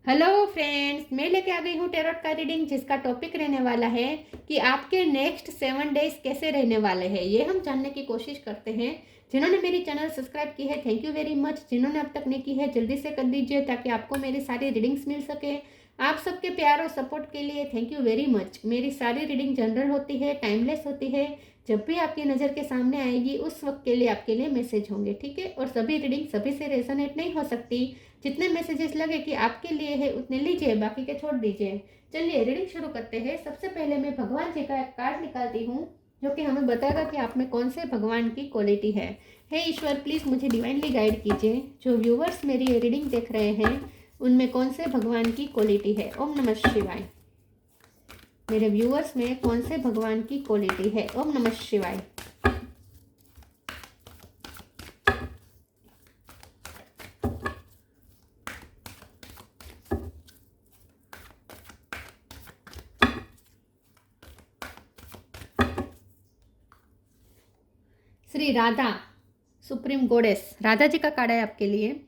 Hello friends, मैं लेके आ गई हूँ टैरोट का रीडिंग जिसका टॉपिक रहने वाला है कि आपके नेक्स्ट 7 डेज कैसे रहने वाले हैं। ये हम जानने की कोशिश करते हैं। जिन्होंने मेरी चैनल सब्सक्राइब की है थैंक यू वेरी मच। जिन्होंने अब तक नहीं की है जल्दी से कर दीजिए ताकि आपको मेरी सारी रीडिंग्स मिल सके। आप सबके प्यार और सपोर्ट के लिए थैंक यू वेरी मच। मेरी सारी रीडिंग जनरल होती है, टाइमलेस होती है। जब भी आपकी नज़र के सामने आएगी उस वक्त के लिए आपके लिए मैसेज होंगे, ठीक है। और सभी रीडिंग सभी से रेजोनेट नहीं हो सकती। जितने मैसेजेस लगे कि आपके लिए है उतने लीजिए, बाकी के छोड़ दीजिए। चलिए रीडिंग शुरू करते हैं। सबसे पहले मैं भगवान जी का एक कार्ड निकालती हूँ जो कि हमें बताएगा कि आप में कौन से भगवान की क्वालिटी है। हे ईश्वर, प्लीज़ मुझे डिवाइनली गाइड कीजिए। जो व्यूवर्स मेरी ये रीडिंग देख रहे हैं उनमें कौन से भगवान की क्वालिटी है। ओम नमः शिवाय। मेरे व्यूवर्स में कौन से भगवान की क्वालिटी है। ओम नमः शिवाय। श्री राधा, सुप्रीम गॉडेस राधा जी का कार्ड है आपके लिए।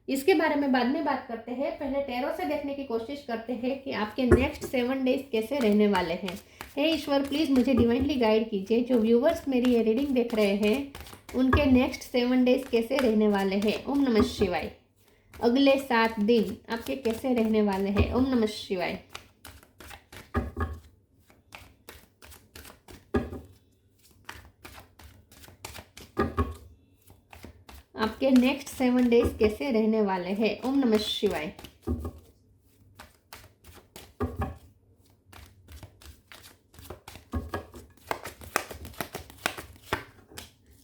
इसके बारे में बाद में बात करते हैं। पहले टैरो से देखने की कोशिश करते हैं कि आपके नेक्स्ट 7 डेज कैसे रहने वाले हैं। हे ईश्वर, प्लीज़ मुझे डिवाइनली गाइड कीजिए। जो व्यूवर्स मेरी ये रीडिंग देख रहे हैं उनके नेक्स्ट 7 डेज कैसे रहने वाले हैं। ओम नमः शिवाय। अगले 7 दिन आपके कैसे रहने वाले हैं। ओम नमः शिवाय। आपके नेक्स्ट 7 डेज कैसे रहने वाले हैं। ओम नमः शिवाय।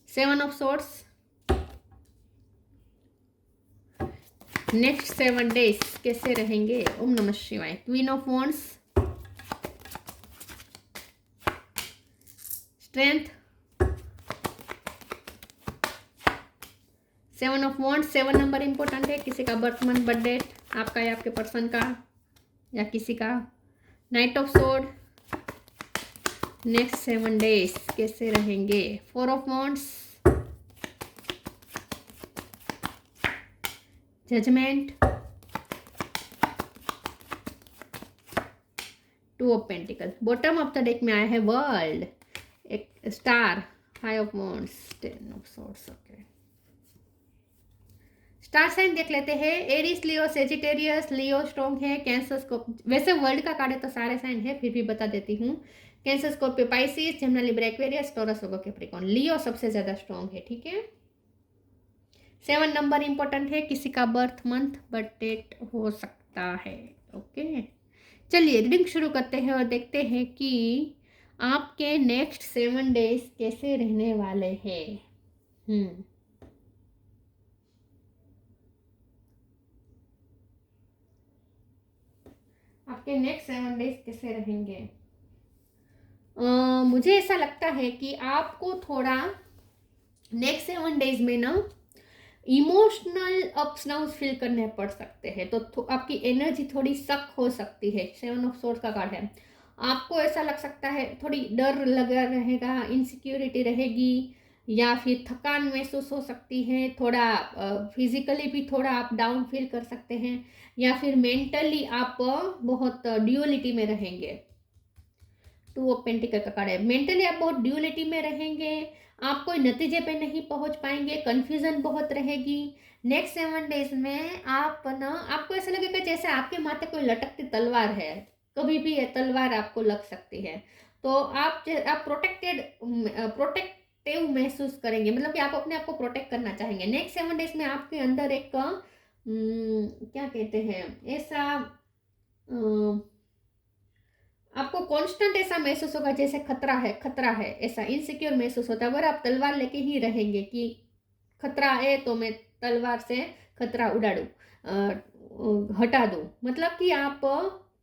Seven of swords. Next 7 days कैसे रहेंगे। ओम नमः शिवाय। Queen of wands, strength, 7 of wands. 7 number important है। किसी का बर्थ मंथ, बर्थ डेट, आपका या आपके पर्सन का या किसी का। Knight of sword. Next 7 days कैसे रहेंगे। 4 of wands, judgement, 2 of pentacle. Bottom of the deck में आया है वर्ल्ड, एक star, 5 of wands, 10 of swords. Okay, star sign देख लेते हैं। Aries, Leo, Sagittarius, Leo strong है। कैंसर, स्कॉर्पियो, वैसे वर्ल्ड का कार्ड है तो सारे साइन है, फिर भी बता देती हूँ। Cancer, Scorpio, Pisces, Gemini, Libra, Aquarius, Taurus, Virgo, Capricorn. Leo सबसे ज्यादा स्ट्रॉन्ग है, ठीक है। 7 नंबर इंपॉर्टेंट है। किसी का बर्थ मंथ, बर्थ डेट हो सकता है। ओके, चलिए रीडिंग शुरू करते हैं और देखते हैं कि आपके नेक्स्ट 7 डेज कैसे रहने वाले हैं। आपके नेक्स्ट 7 डेज कैसे रहेंगे। मुझे ऐसा लगता है कि आपको थोड़ा नेक्स्ट 7 डेज में ना इमोशनल अप्स डाउन फील करने पड़ सकते हैं, तो आपकी एनर्जी थोड़ी सक हो सकती है। 7 ऑफ सोर्ड्स का कार्ड है। आपको ऐसा लग सकता है, थोड़ी डर लगा रहेगा, इनसिक्योरिटी रहेगी, या फिर थकान महसूस हो सकती है। थोड़ा फिजिकली भी थोड़ा आप डाउन फील कर सकते हैं, या फिर मेंटली आप बहुत ड्यूअलिटी में रहेंगे। 2 ऑफ पेंटिकल का कार्ड है। मेंटली आप बहुत ड्यूअलिटी में रहेंगे, आप कोई नतीजे पे नहीं पहुंच पाएंगे, कंफ्यूजन बहुत रहेगी। नेक्स्ट 7 डेज में आप ना, आपको ऐसा लगेगा जैसे आपके माथे कोई लटकती तलवार है। कभी भी ये तलवार आपको लग सकती है। तो आप प्रोटेक्टिव महसूस करेंगे, मतलब कि आप अपने आप को प्रोटेक्ट करना चाहेंगे। नेक्स्ट 7 डेज में आपके अंदर एक क्या कहते हैं, ऐसा आपको कांस्टेंट ऐसा महसूस होगा जैसे खतरा है, खतरा है, ऐसा इनसिक्योर महसूस होता है। अगर आप तलवार लेके ही रहेंगे कि खतरा है तो मैं तलवार से खतरा उड़ाड़ू, हटा दूं, मतलब कि आप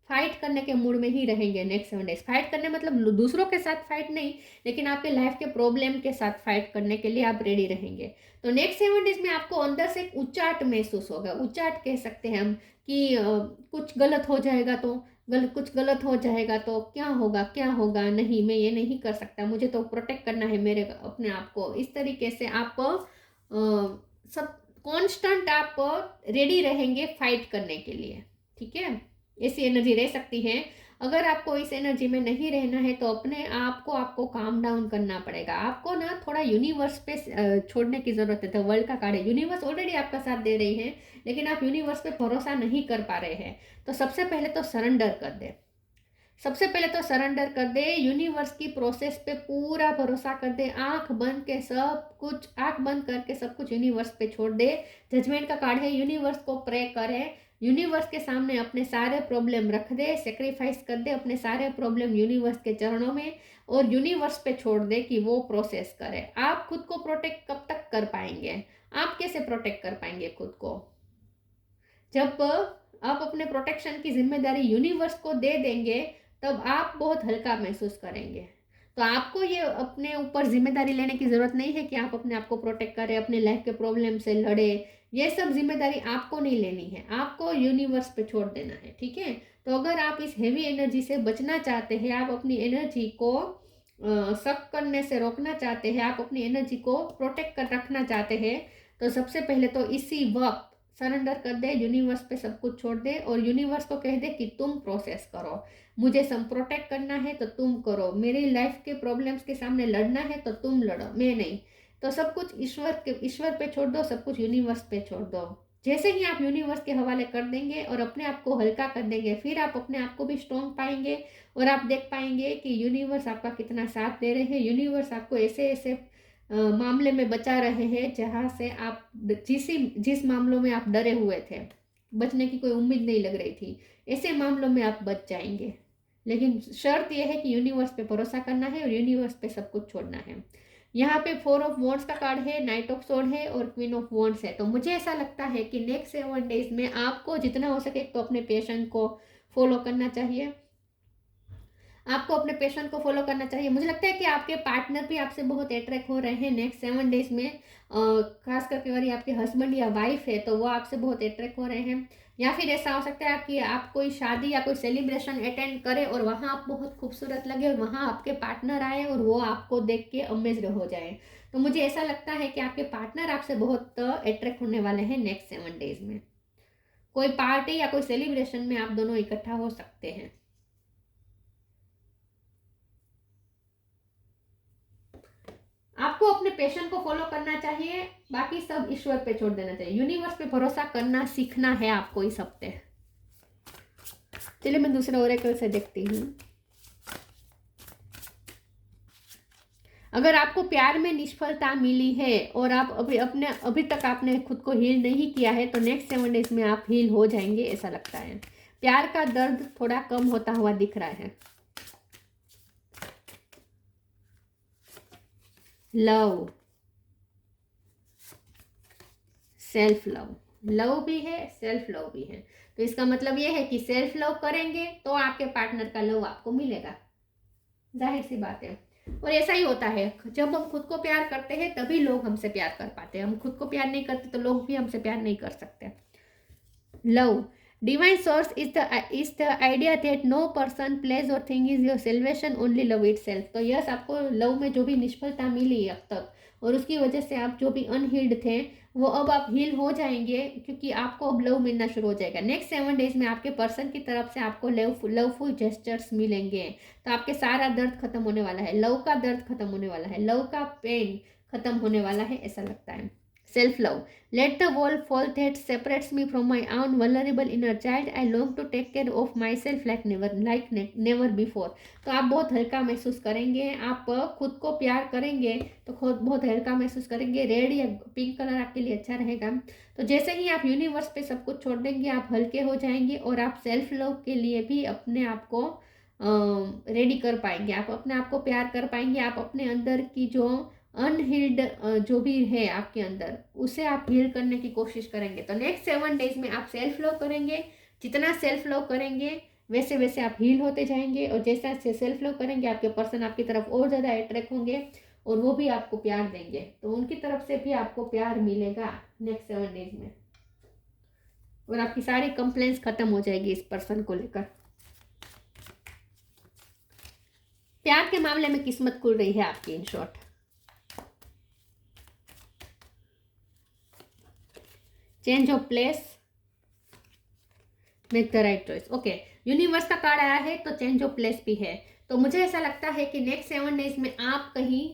फाइट करने के मूड में ही रहेंगे नेक्स्ट 7 डेज। फाइट करने मतलब दूसरों के साथ फाइट नहीं, लेकिन आपके लाइफ के प्रॉब्लम के साथ फाइट करने के लिए आप रेडी रहेंगे। तो नेक्स्ट 7 डेज में आपको अंदर से एक उचाट महसूस होगा। उचाट कह सकते हैं हम कि कुछ गलत हो जाएगा तो, कुछ गलत हो जाएगा तो क्या होगा, क्या होगा, नहीं मैं ये नहीं कर सकता, मुझे तो प्रोटेक्ट करना है मेरे अपने आप को। इस तरीके से आप सब कांस्टेंट आप रेडी रहेंगे फाइट करने के लिए। ठीक है, ऐसी एनर्जी रह सकती है। अगर आपको इस एनर्जी में नहीं रहना है तो अपने आप को आपको काम डाउन करना पड़ेगा। आपको ना थोड़ा यूनिवर्स पे छोड़ने की ज़रूरत है। तो वर्ल्ड का कार्ड है, यूनिवर्स ऑलरेडी आपका साथ दे रही है, लेकिन आप यूनिवर्स पे भरोसा नहीं कर पा रहे हैं। तो सबसे पहले तो सरेंडर कर दे, सबसे पहले तो सरेंडर कर दे, यूनिवर्स की प्रोसेस पे पूरा भरोसा कर दे, आंख बंद के सब कुछ, आंख बंद करके सब कुछ यूनिवर्स पे छोड़ दे। जजमेंट का कार्ड है, यूनिवर्स को प्रे करे, यूनिवर्स के सामने अपने सारे प्रॉब्लम रख दे, सेक्रीफाइस कर दे अपने सारे प्रॉब्लम यूनिवर्स के चरणों में, और यूनिवर्स पे छोड़ दे कि वो प्रोसेस करे। आप खुद को प्रोटेक्ट कब तक कर पाएंगे? आप कैसे प्रोटेक्ट कर पाएंगे खुद को? जब आप अपने प्रोटेक्शन की जिम्मेदारी यूनिवर्स को दे देंगे तब आप बहुत हल्का महसूस करेंगे। तो आपको ये अपने ऊपर जिम्मेदारी लेने की ज़रूरत नहीं है कि आप अपने आप को प्रोटेक्ट करें, अपने लाइफ के प्रॉब्लम से लड़े। ये सब जिम्मेदारी आपको नहीं लेनी है, आपको यूनिवर्स पे छोड़ देना है। ठीक है, तो अगर आप इस हेवी एनर्जी से बचना चाहते हैं, आप अपनी एनर्जी को सक करने से रोकना चाहते हैं, आप अपनी एनर्जी को प्रोटेक्ट कर रखना चाहते हैं, तो सबसे पहले तो इसी वक्त सरेंडर कर दे, यूनिवर्स पे सब कुछ छोड़ दे और यूनिवर्स को कह दे कि तुम प्रोसेस करो, मुझे सब प्रोटेक्ट करना है तो तुम करो, मेरी लाइफ के प्रॉब्लम्स के सामने लड़ना है तो तुम लड़ो, मैं नहीं। तो सब कुछ ईश्वर पे छोड़ दो, सब कुछ यूनिवर्स पे छोड़ दो। जैसे ही आप यूनिवर्स के हवाले कर देंगे और अपने आप को हल्का कर देंगे, फिर आप अपने आप को भी स्ट्रॉन्ग पाएंगे और आप देख पाएंगे कि यूनिवर्स आपका कितना साथ दे रहे हैं। यूनिवर्स आपको ऐसे ऐसे मामले में बचा रहे हैं जहाँ से आप जिस मामलों में आप डरे हुए थे, बचने की कोई उम्मीद नहीं लग रही थी, ऐसे मामलों में आप बच जाएंगे। लेकिन शर्त यह है कि यूनिवर्स पे भरोसा करना है और यूनिवर्स पे सब कुछ छोड़ना है। यहाँ पे 4 ऑफ वॉन्ड्स का कार्ड है, नाइट ऑफ सोर्ड है और क्वीन ऑफ वॉन्ड्स है। तो मुझे ऐसा लगता है कि नेक्स्ट 7 डेज में आपको जितना हो सके तो अपने पैशन को फॉलो करना चाहिए, आपको अपने पैशन को फॉलो करना चाहिए। मुझे लगता है कि आपके पार्टनर भी आपसे बहुत अट्रैक्ट हो रहे हैं नेक्स्ट 7 डेज में, खास करके अगर आपके हस्बैंड या वाइफ है तो वो आपसे बहुत अट्रैक्ट हो रहे हैं। या फिर ऐसा हो सकता है कि आप कोई शादी या कोई सेलिब्रेशन अटेंड करें और वहाँ आप बहुत खूबसूरत लगे और वहाँ आपके पार्टनर आए और वो आपको देख के अमेज्ड हो जाए। तो मुझे ऐसा लगता है कि आपके पार्टनर आपसे बहुत अट्रैक्ट होने वाले हैं नेक्स्ट 7 डेज में। कोई पार्टी या कोई सेलिब्रेशन में आप दोनों इकट्ठा हो सकते हैं। आपको अपने पैशन को फॉलो करना चाहिए, बाकी सब ईश्वर पे छोड़ देना चाहिए। यूनिवर्स पे भरोसा करना सीखना है आपको इस हफ्ते। चलिए मैं दूसरा ओरेकल से देखती हूँ। अगर आपको प्यार में निष्फलता मिली है और आप अभी तक आपने खुद को हील नहीं किया है तो नेक्स्ट 7 डेज में आप हील हो जाएंगे, ऐसा लगता है। प्यार का दर्द थोड़ा कम होता हुआ दिख रहा है। लव, सेल्फ लव, लव भी है, सेल्फ लव भी है। तो इसका मतलब ये है कि सेल्फ लव करेंगे तो आपके पार्टनर का लव आपको मिलेगा, जाहिर सी बात है। और ऐसा ही होता है, जब हम खुद को प्यार करते हैं तभी लोग हमसे प्यार कर पाते हैं। हम खुद को प्यार नहीं करते तो लोग भी हमसे प्यार नहीं कर सकते। Love, divine source is the idea that no person, place or thing is your salvation, only love itself। तो यस, आपको लव में जो भी निष्फलता मिली अब तक और उसकी वजह से आप जो भी अनहील्ड थे वो अब आप हील हो जाएंगे, क्योंकि आपको अब लव मिलना शुरू हो जाएगा। नेक्स्ट 7 डेज में आपके पर्सन की तरफ से आपको लवफुल जेस्चर्स मिलेंगे। तो आपके सारा दर्द खत्म होने वाला है, लव का दर्द खत्म होने वाला है, लव का पेन खत्म होने वाला है, ऐसा लगता है। Self love, let the wall fall that separates me from my own vulnerable inner child, I long to take care of myself like never before। तो आप बहुत हल्का महसूस करेंगे, आप खुद को प्यार करेंगे तो खुद बहुत हल्का महसूस करेंगे। रेड या पिंक कलर आपके लिए अच्छा रहेगा। तो जैसे ही आप यूनिवर्स पे सब कुछ छोड़ देंगे आप हल्के हो जाएंगे और आप सेल्फ लव के लिए भी अपने आप को रेडी कर पाएंगे, आप अपने आप को प्यार कर पाएंगे। आप अपने अंदर की जो अनहील्ड जो भी है आपके अंदर उसे आप हील करने की कोशिश करेंगे। तो नेक्स्ट 7 डेज में आप सेल्फ लव करेंगे, जितना सेल्फ लव करेंगे वैसे वैसे आप हील होते जाएंगे और जैसा सेल्फ लव करेंगे आपके पर्सन आपकी तरफ और ज़्यादा अट्रैक्ट होंगे और वो भी आपको प्यार देंगे। तो उनकी तरफ से भी आपको प्यार मिलेगा नेक्स्ट 7 डेज में और आपकी सारी कंप्लेंट्स खत्म हो जाएगी इस पर्सन को लेकर। प्यार के मामले में किस्मत खुल रही है आपकी, in short. Change of place, make the right choice. Okay, universe का कार्ड आया है तो चेंज ऑफ प्लेस भी है। तो मुझे ऐसा लगता है कि नेक्स्ट 7 डेज में आप कहीं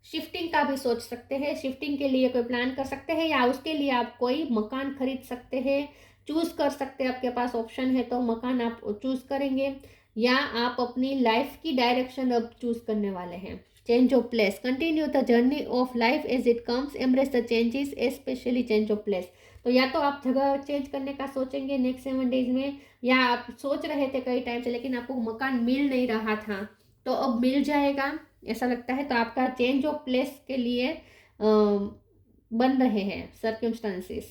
शिफ्टिंग का भी सोच सकते हैं, शिफ्टिंग के लिए कोई प्लान कर सकते हैं, या उसके लिए आप कोई मकान खरीद सकते हैं, चूज कर सकते हैं। आपके पास ऑप्शन है तो मकान आप चूज करेंगे, या आप अपनी लाइफ की डायरेक्शन अब चूज करने वाले हैं। Change of place, continue the journey of life as it comes, embrace the changes specially change of place. तो या तो आप जगह चेंज करने का सोचेंगे नेक्स्ट 7 डेज में, या आप सोच रहे थे कई टाइम से लेकिन आपको मकान मिल नहीं रहा था तो अब मिल जाएगा ऐसा लगता है। तो आपका चेंज ऑफ प्लेस के लिए बन रहे हैं सर्कमस्टांसिस,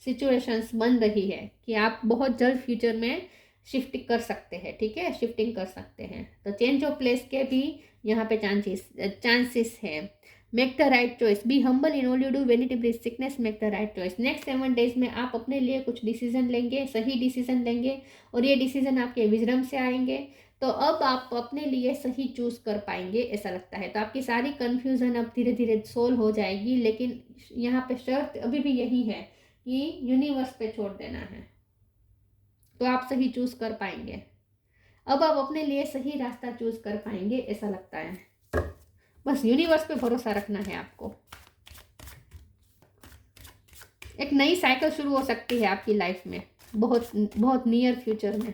सिचुएशंस बन रही है कि आप बहुत जल्द फ्यूचर में शिफ्ट कर सकते हैं। ठीक है, शिफ्टिंग कर सकते हैं। तो चेंज ऑफ प्लेस के भी यहाँ पे चांसेस है। Make the right choice, be humble in all you do, when it brings sickness make the right choice. Next 7 days में आप अपने लिए कुछ डिसीजन लेंगे, सही डिसीजन लेंगे, और ये डिसीजन आपके विजडम से आएंगे। तो अब आप अपने लिए सही चूज कर पाएंगे ऐसा लगता है। तो आपकी सारी कंफ्यूजन अब धीरे धीरे सोल्व हो जाएगी, लेकिन यहाँ पे शर्त अभी भी यही है कि यूनिवर्स पे छोड़ देना है, तो आप सही चूज कर पाएंगे। अब आप अपने लिए सही रास्ता चूज कर पाएंगे ऐसा लगता है। बस यूनिवर्स पे भरोसा रखना है आपको। एक नई साइकिल शुरू हो सकती है आपकी लाइफ में बहुत बहुत नियर फ्यूचर में।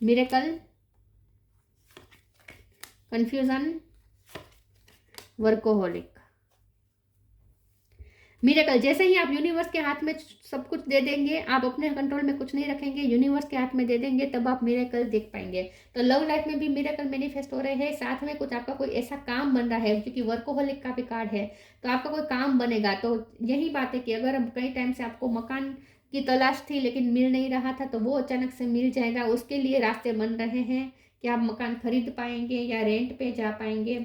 Miracle, confusion, workaholic. मिरेकल, जैसे ही आप यूनिवर्स के हाथ में सब कुछ दे देंगे, आप अपने कंट्रोल में कुछ नहीं रखेंगे, यूनिवर्स के हाथ में दे देंगे, तब आप मिरेकल देख पाएंगे। तो लव लाइफ में भी मिरेकल मैनिफेस्ट हो रहे हैं, साथ में कुछ आपका कोई ऐसा काम बन रहा है, क्योंकि वर्कोहोलिक का भी कार्ड है तो आपका कोई काम बनेगा। तो यही बात है कि अगर अब कई टाइम से आपको मकान की तलाश थी लेकिन मिल नहीं रहा था तो वो अचानक से मिल जाएगा, उसके लिए रास्ते बन रहे हैं कि आप मकान खरीद पाएंगे या रेंट पे जा पाएंगे।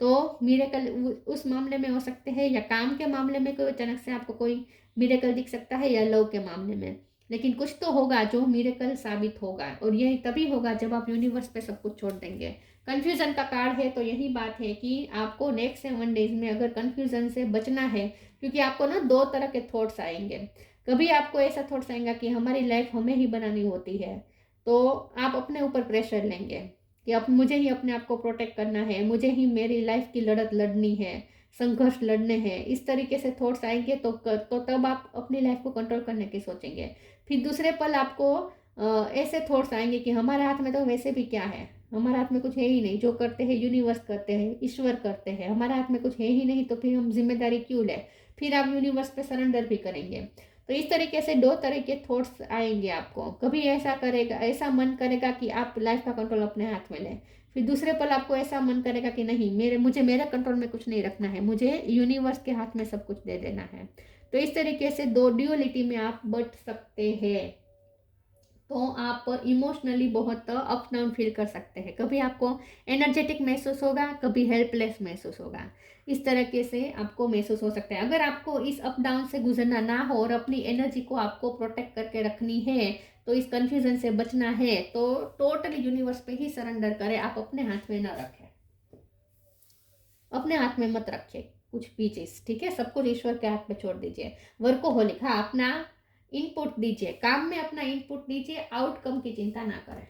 तो मिरेकल उस मामले में हो सकते हैं, या काम के मामले में कोई अचानक से आपको कोई मिरेकल दिख सकता है, या लव के मामले में। लेकिन कुछ तो होगा जो मिरेकल साबित होगा, और यही तभी होगा जब आप यूनिवर्स पे सब कुछ छोड़ देंगे। कंफ्यूजन का कार्ड है तो यही बात है कि आपको नेक्स्ट 7 डेज में अगर कंफ्यूजन से बचना है, क्योंकि आपको ना 2 तरह के थॉट्स आएंगे। कभी आपको ऐसा थॉट्स आएगा कि हमारी लाइफ हमें ही बनानी होती है, तो आप अपने ऊपर प्रेशर लेंगे कि अब मुझे ही अपने आप को प्रोटेक्ट करना है, मुझे ही मेरी लाइफ की लड़त लड़नी है, संघर्ष लड़ने हैं, इस तरीके से थॉट्स आएंगे तो तब आप अपनी लाइफ को कंट्रोल करने की सोचेंगे। फिर दूसरे पल आपको ऐसे थॉट्स आएंगे कि हमारे हाथ में तो वैसे भी क्या है, हमारे हाथ में कुछ है ही नहीं, जो करते हैं यूनिवर्स करते हैं, ईश्वर करते हैं, हमारे हाथ में कुछ है ही नहीं तो फिर हम जिम्मेदारी क्यों लें। फिर आप यूनिवर्स पे सरेंडर भी करेंगे। तो इस तरीके से 2 तरह के थॉट्स आएंगे आपको। कभी ऐसा करेगा, ऐसा मन करेगा कि आप लाइफ का कंट्रोल अपने हाथ में लें, फिर दूसरे पल आपको ऐसा मन करेगा कि नहीं, मुझे मेरे कंट्रोल में कुछ नहीं रखना है, मुझे यूनिवर्स के हाथ में सब कुछ दे देना है। तो इस तरीके से 2 ड्यूअलिटी में आप बट सकते हैं। तो आप इमोशनली बहुत अप डाउन फील कर सकते हैं। कभी आपको एनर्जेटिक महसूस होगा, कभी हेल्पलेस महसूस होगा। इस तरीके से आपको महसूस हो सकता है। अगर आपको इस अप डाउन से गुजरना ना हो और अपनी एनर्जी को आपको प्रोटेक्ट करके रखनी है, तो इस कंफ्यूजन से बचना है, तो टोटली यूनिवर्स पे ही सरेंडर करें। आप अपने हाथ में ना रखें, अपने हाथ में मत रखें कुछ भी चीज़। ठीक है, सब कुछ ईश्वर के हाथ में छोड़ दीजिए। वर्कोहोलिक, हाँ, अपना इनपुट दीजिए, काम में अपना इनपुट दीजिए, आउटकम की चिंता ना करें।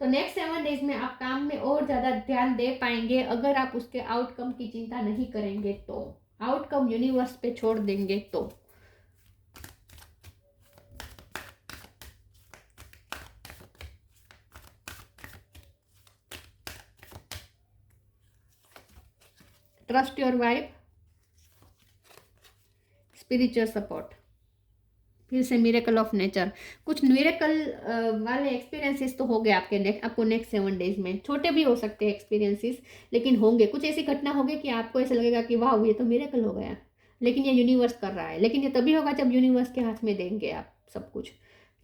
तो नेक्स्ट 7 डेज में आप काम में और ज़्यादा ध्यान दे पाएंगे अगर आप उसके आउटकम की चिंता नहीं करेंगे, तो आउटकम यूनिवर्स पे छोड़ देंगे तो। Trust your wife, spiritual support, फिर से मिरेकल ऑफ नेचर। कुछ मिरेकल वाले एक्सपीरियंसेस तो हो गए आपको नेक्स्ट 7 डेज में। छोटे भी हो सकते हैं एक्सपीरियंसेस, लेकिन होंगे। कुछ ऐसी घटना होगी कि आपको ऐसा लगेगा कि वाह, ये तो मिरेकल हो गया, लेकिन ये यूनिवर्स कर रहा है। लेकिन ये तभी होगा जब यूनिवर्स के हाथ में देंगे आप सब कुछ।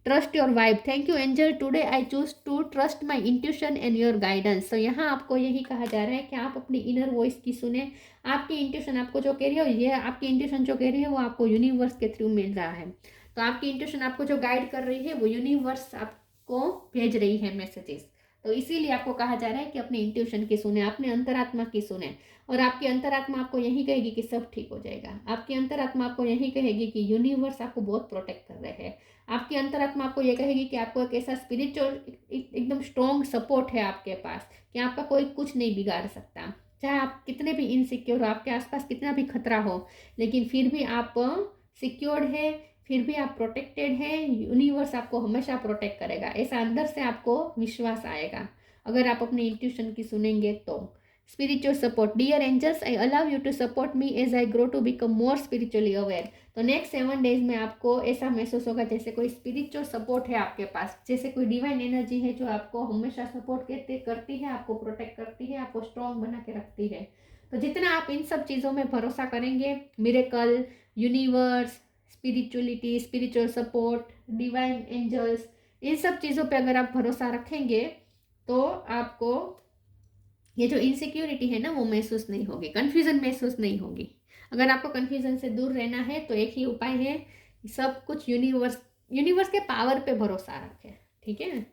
Trust your vibe, thank you angel, today I choose to trust my intuition and your guidance. तो यहाँ आपको यही कहा जा रहा है कि आप अपनी इनर वॉइस की सुने। आपकी इंट्यूशन आपको जो कह रही है, ये आपकी इंट्यूशन जो कह रही है वो आपको यूनिवर्स के थ्रू मिल रहा है। तो आपकी इंट्यूशन आपको जो गाइड कर रही है वो यूनिवर्स आपको भेज रही है मैसेजेस। तो इसीलिए आपको कहा जा रहा है कि अपनी इंट्यूशन की सुने, अपने अंतरात्मा की सुने। और आपकी अंतरात्मा आपको यही कहेगी कि सब ठीक हो जाएगा। आपकी अंतरात्मा आपको यही कहेगी कि यूनिवर्स आपको बहुत प्रोटेक्ट कर रहे हैं। आपकी अंतरात्मा आपको ये कहेगी कि आपको एक ऐसा स्पिरिचुअल एकदम स्ट्रॉन्ग सपोर्ट है आपके पास कि आपका कोई कुछ नहीं बिगाड़ सकता। चाहे आप कितने भी इनसिक्योर हो, आपके आसपास कितना भी खतरा हो, लेकिन फिर भी आप सिक्योर्ड है, फिर भी आप प्रोटेक्टेड हैं। यूनिवर्स आपको हमेशा प्रोटेक्ट करेगा, ऐसा अंदर से आपको विश्वास आएगा अगर आप अपनी इंट्यूशन की सुनेंगे तो। Spiritual support, dear angels I allow you to support me as I grow to become more spiritually aware. तो नेक्स्ट 7 डेज में आपको ऐसा महसूस होगा जैसे कोई स्पिरिचुअल सपोर्ट है आपके पास, जैसे कोई डिवाइन एनर्जी है जो आपको हमेशा सपोर्ट करती है, आपको प्रोटेक्ट करती है, आपको स्ट्रॉन्ग बना के रखती है। तो जितना आप इन सब चीज़ों में भरोसा करेंगे, miracle, universe, spirituality, spiritual support, divine angels, इन सब चीज़ों पे अगर आप भरोसा रखेंगे तो आपको ये जो इनसिक्योरिटी है ना वो महसूस नहीं होगी, कन्फ्यूज़न महसूस नहीं होगी। अगर आपको कन्फ्यूज़न से दूर रहना है तो एक ही उपाय है, सब कुछ यूनिवर्स के पावर पे भरोसा रखें, ठीक है।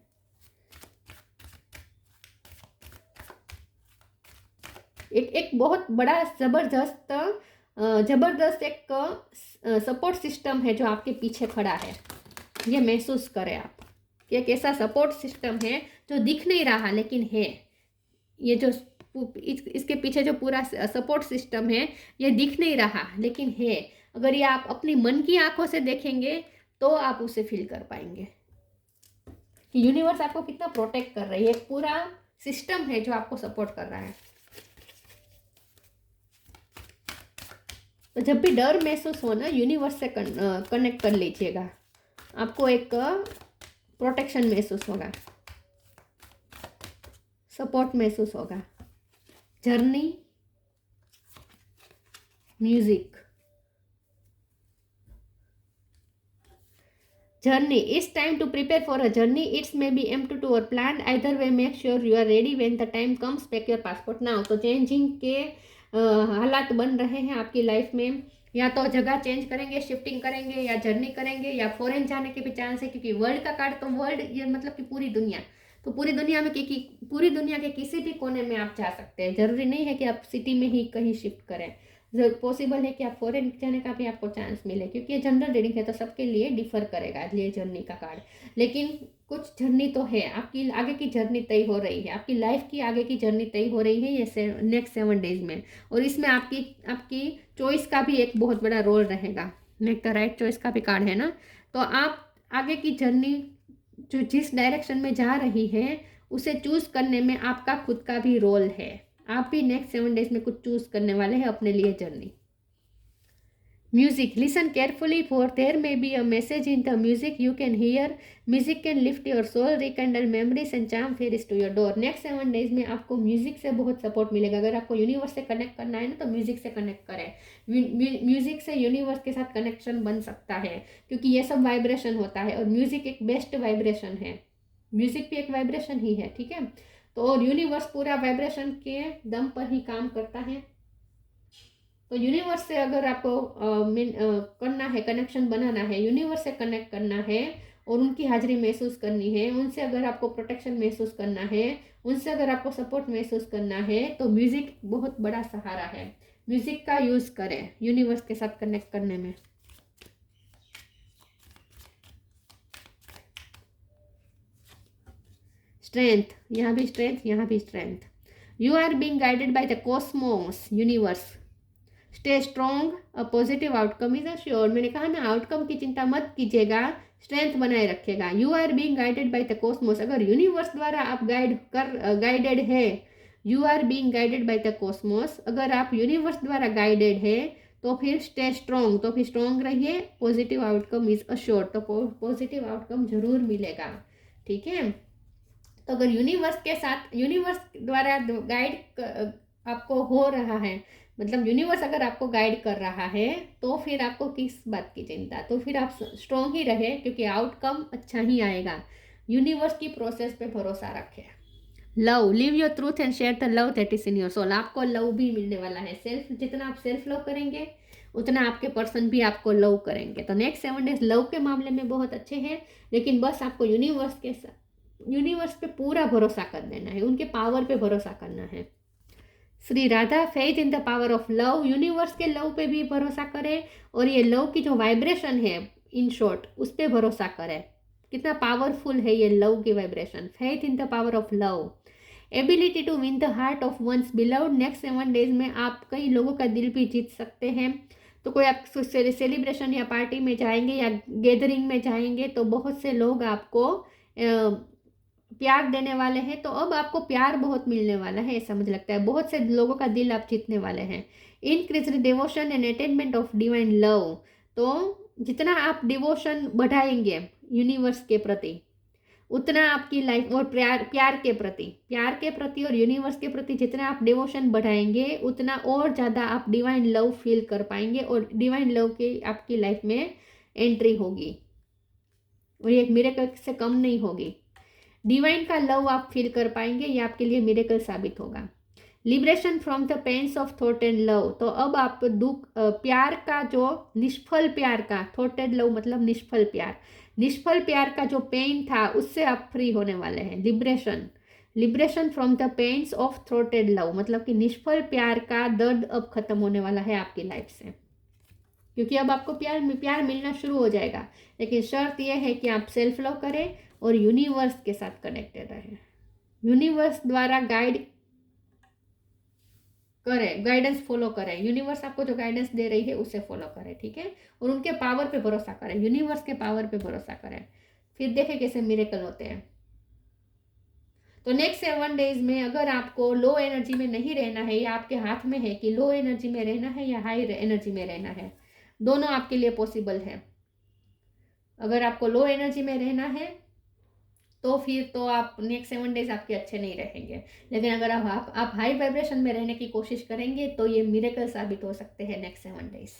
एक बहुत बड़ा जबरदस्त एक सपोर्ट सिस्टम है जो आपके पीछे खड़ा है। ये महसूस करें आप कि एक ऐसा सपोर्ट सिस्टम है जो दिख नहीं रहा लेकिन है। ये जो इसके पीछे जो पूरा सपोर्ट सिस्टम है ये दिख नहीं रहा लेकिन है। अगर ये आप अपनी मन की आंखों से देखेंगे तो आप उसे फील कर पाएंगे कि यूनिवर्स आपको कितना प्रोटेक्ट कर रही है। एक पूरा सिस्टम है जो आपको सपोर्ट कर रहा है। तो जब भी डर महसूस हो ना, यूनिवर्स से कनेक्ट कर लीजिएगा, आपको एक प्रोटेक्शन महसूस होगा, सपोर्ट महसूस होगा। Journey, music, journey, it's time to prepare for a journey. It's maybe M22 or planned, either way make sure you are ready when the time comes. Pack your passport now. तो changing के हालात बन रहे हैं आपकी life में, या तो जगह चेंज करेंगे, शिफ्टिंग करेंगे, या जर्नी करेंगे, या फॉरेन जाने के भी चांस है, क्योंकि वर्ल्ड का कार्ड तो वर्ल्ड ये मतलब कि पूरी दुनिया, तो पूरी दुनिया में पूरी दुनिया के किसी भी कोने में आप जा सकते हैं। जरूरी नहीं है कि आप सिटी में ही कहीं शिफ्ट करें, पॉसिबल है कि आप फॉरेन जाने का भी आपको चांस मिले, क्योंकि ये जनरल रीडिंग है तो सबके लिए डिफर करेगा ये जर्नी का कार्ड। लेकिन कुछ जर्नी तो है, आपकी आगे की जर्नी तय हो रही है, आपकी लाइफ की आगे की जर्नी तय हो रही है ये नेक्स्ट 7 डेज में। और इसमें आपकी चॉइस का भी एक बहुत बड़ा रोल रहेगा। मेक द राइट चॉइस का भी कार्ड है ना। तो आप आगे की जर्नी जो जिस डायरेक्शन में जा रही है उसे चूज करने में आपका खुद का भी रोल है। आप भी नेक्स्ट 7 डेज में कुछ चूज करने वाले हैं अपने लिए journey. Music, listen carefully for there may be a message in the music you can hear. Music can lift your soul, rekindle memories and charm fairs to your door. Next 7 days में आपको music से बहुत support मिलेगा। अगर आपको universe से connect करना है ना तो म्यूजिक से कनेक्ट करें। म्यूजिक से यूनिवर्स के साथ कनेक्शन बन सकता है, क्योंकि ये सब वाइब्रेशन होता है और म्यूजिक एक बेस्ट वाइब्रेशन है। म्यूजिक भी एक वाइब्रेशन ही है, ठीक है। तो यूनिवर्स पूरा वाइब्रेशन के दम पर ही काम करता है। तो यूनिवर्स से अगर आपको करना है, कनेक्शन बनाना है, यूनिवर्स से कनेक्ट करना है और उनकी हाजिरी महसूस करनी है, उनसे अगर आपको प्रोटेक्शन महसूस करना है, उनसे अगर आपको सपोर्ट महसूस करना है, तो म्यूजिक बहुत बड़ा सहारा है। म्यूजिक का यूज करें यूनिवर्स के साथ कनेक्ट करने में। स्ट्रेंथ, यहाँ भी स्ट्रेंथ, यहाँ भी strength. You are being guided by the cosmos, universe. Stay strong, a positive outcome is assured. मैंने कहा ना, आउटकम की चिंता मत कीजिएगा, स्ट्रेंथ बनाए रखिएगा। You are being guided by the cosmos, अगर यूनिवर्स द्वारा आप गाइडेड है, you are being guided by the cosmos, अगर आप यूनिवर्स द्वारा गाइडेड है तो फिर स्टे स्ट्रॉन्ग, तो फिर स्ट्रॉन्ग रहिए। पॉजिटिव आउटकम इज अश्योर्ड, तो पॉजिटिव आउटकम जरूर मिलेगा, ठीक है। तो अगर यूनिवर्स के साथ, यूनिवर्स द्वारा गाइड आपको हो रहा है, मतलब यूनिवर्स अगर आपको गाइड कर रहा है तो फिर आपको किस बात की चिंता, तो फिर आप स्ट्रॉन्ग ही रहे, क्योंकि आउटकम अच्छा ही आएगा। यूनिवर्स की प्रोसेस पे भरोसा रखें। Love, live your truth and share the love that is in your soul. आपको लव भी मिलने वाला है। जितना आप सेल्फ लव करेंगे उतना आपके पर्सन भी आपको लव करेंगे। तो नेक्स्ट 7 डेज लव के मामले में बहुत अच्छे हैं, लेकिन बस आपको यूनिवर्स पे पूरा भरोसा कर देना है, उनके पावर पे भरोसा करना है। Shri Radha, faith in the power of love, universe के लव पे भी भरोसा करें और ये लव की जो वाइब्रेशन है इन शॉर्ट उस पर भरोसा करें। कितना पावरफुल है ये लव की vibration. Faith in the power of love, ability to win the heart of one's beloved. Next 7 days में आप कई लोगों का दिल भी जीत सकते हैं। तो कोई आप सेलिब्रेशन या पार्टी में जाएंगे या गैदरिंग में जाएंगे तो बहुत से लोग आपको प्यार देने वाले हैं। तो अब आपको प्यार बहुत मिलने वाला है ऐसा मुझे लगता है। बहुत से लोगों का दिल आप जीतने वाले हैं। Increase devotion and attainment of divine love. तो जितना आप डिवोशन बढ़ाएंगे यूनिवर्स के प्रति उतना आपकी लाइफ और प्यार के प्रति और यूनिवर्स के प्रति जितना आप डिवोशन बढ़ाएंगे उतना और ज़्यादा आप डिवाइन लव फील कर पाएंगे और डिवाइन लव की आपकी लाइफ में एंट्री होगी और ये एक मिरेकल से कम नहीं होगी। डिवाइन का लव आप फील कर पाएंगे, ये आपके लिए मिरेकल साबित होगा। Liberation from the pains of thought and love. तो अब आप दुख प्यार का जो निष्फल प्यार का, थॉट एंड लव मतलब निष्फल प्यार का जो पेन था उससे आप फ्री होने वाले हैं। Liberation from the pains of thought and love मतलब कि निष्फल प्यार का दर्द अब खत्म होने वाला है आपकी लाइफ से, क्योंकि अब आपको प्यार मिलना शुरू हो जाएगा। लेकिन शर्त यह है कि आप सेल्फ लव करें और यूनिवर्स के साथ कनेक्टेड रहें। यूनिवर्स द्वारा गाइडेंस फॉलो करें। यूनिवर्स आपको जो गाइडेंस दे रही है उसे फॉलो करें, ठीक है। और उनके पावर पे भरोसा करें, यूनिवर्स के पावर पे भरोसा करें। फिर देखें कैसे मिरेकल होते हैं। तो नेक्स्ट 7 डेज में अगर आपको लो एनर्जी में नहीं रहना है, या आपके हाथ में है कि लो एनर्जी में रहना है या हाई एनर्जी में रहना है, दोनों आपके लिए पॉसिबल है। अगर आपको लो एनर्जी में रहना है तो फिर तो आप नेक्स्ट 7 डेज आपके अच्छे नहीं रहेंगे। लेकिन अगर आप हाई वाइब्रेशन में रहने की कोशिश करेंगे तो ये मिरेकल साबित हो सकते हैं नेक्स्ट 7 डेज।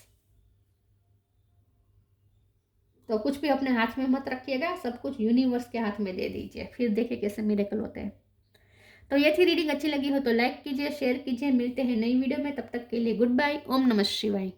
तो कुछ भी अपने हाथ में मत रखिएगा, सब कुछ यूनिवर्स के हाथ में दे दीजिए, फिर देखिए कैसे मिरेकल होते हैं। तो ये थी रीडिंग। अच्छी लगी हो तो लाइक कीजिए, शेयर कीजिए। मिलते हैं नई वीडियो में, तब तक के लिए गुड बाय। ओम नमः शिवाय।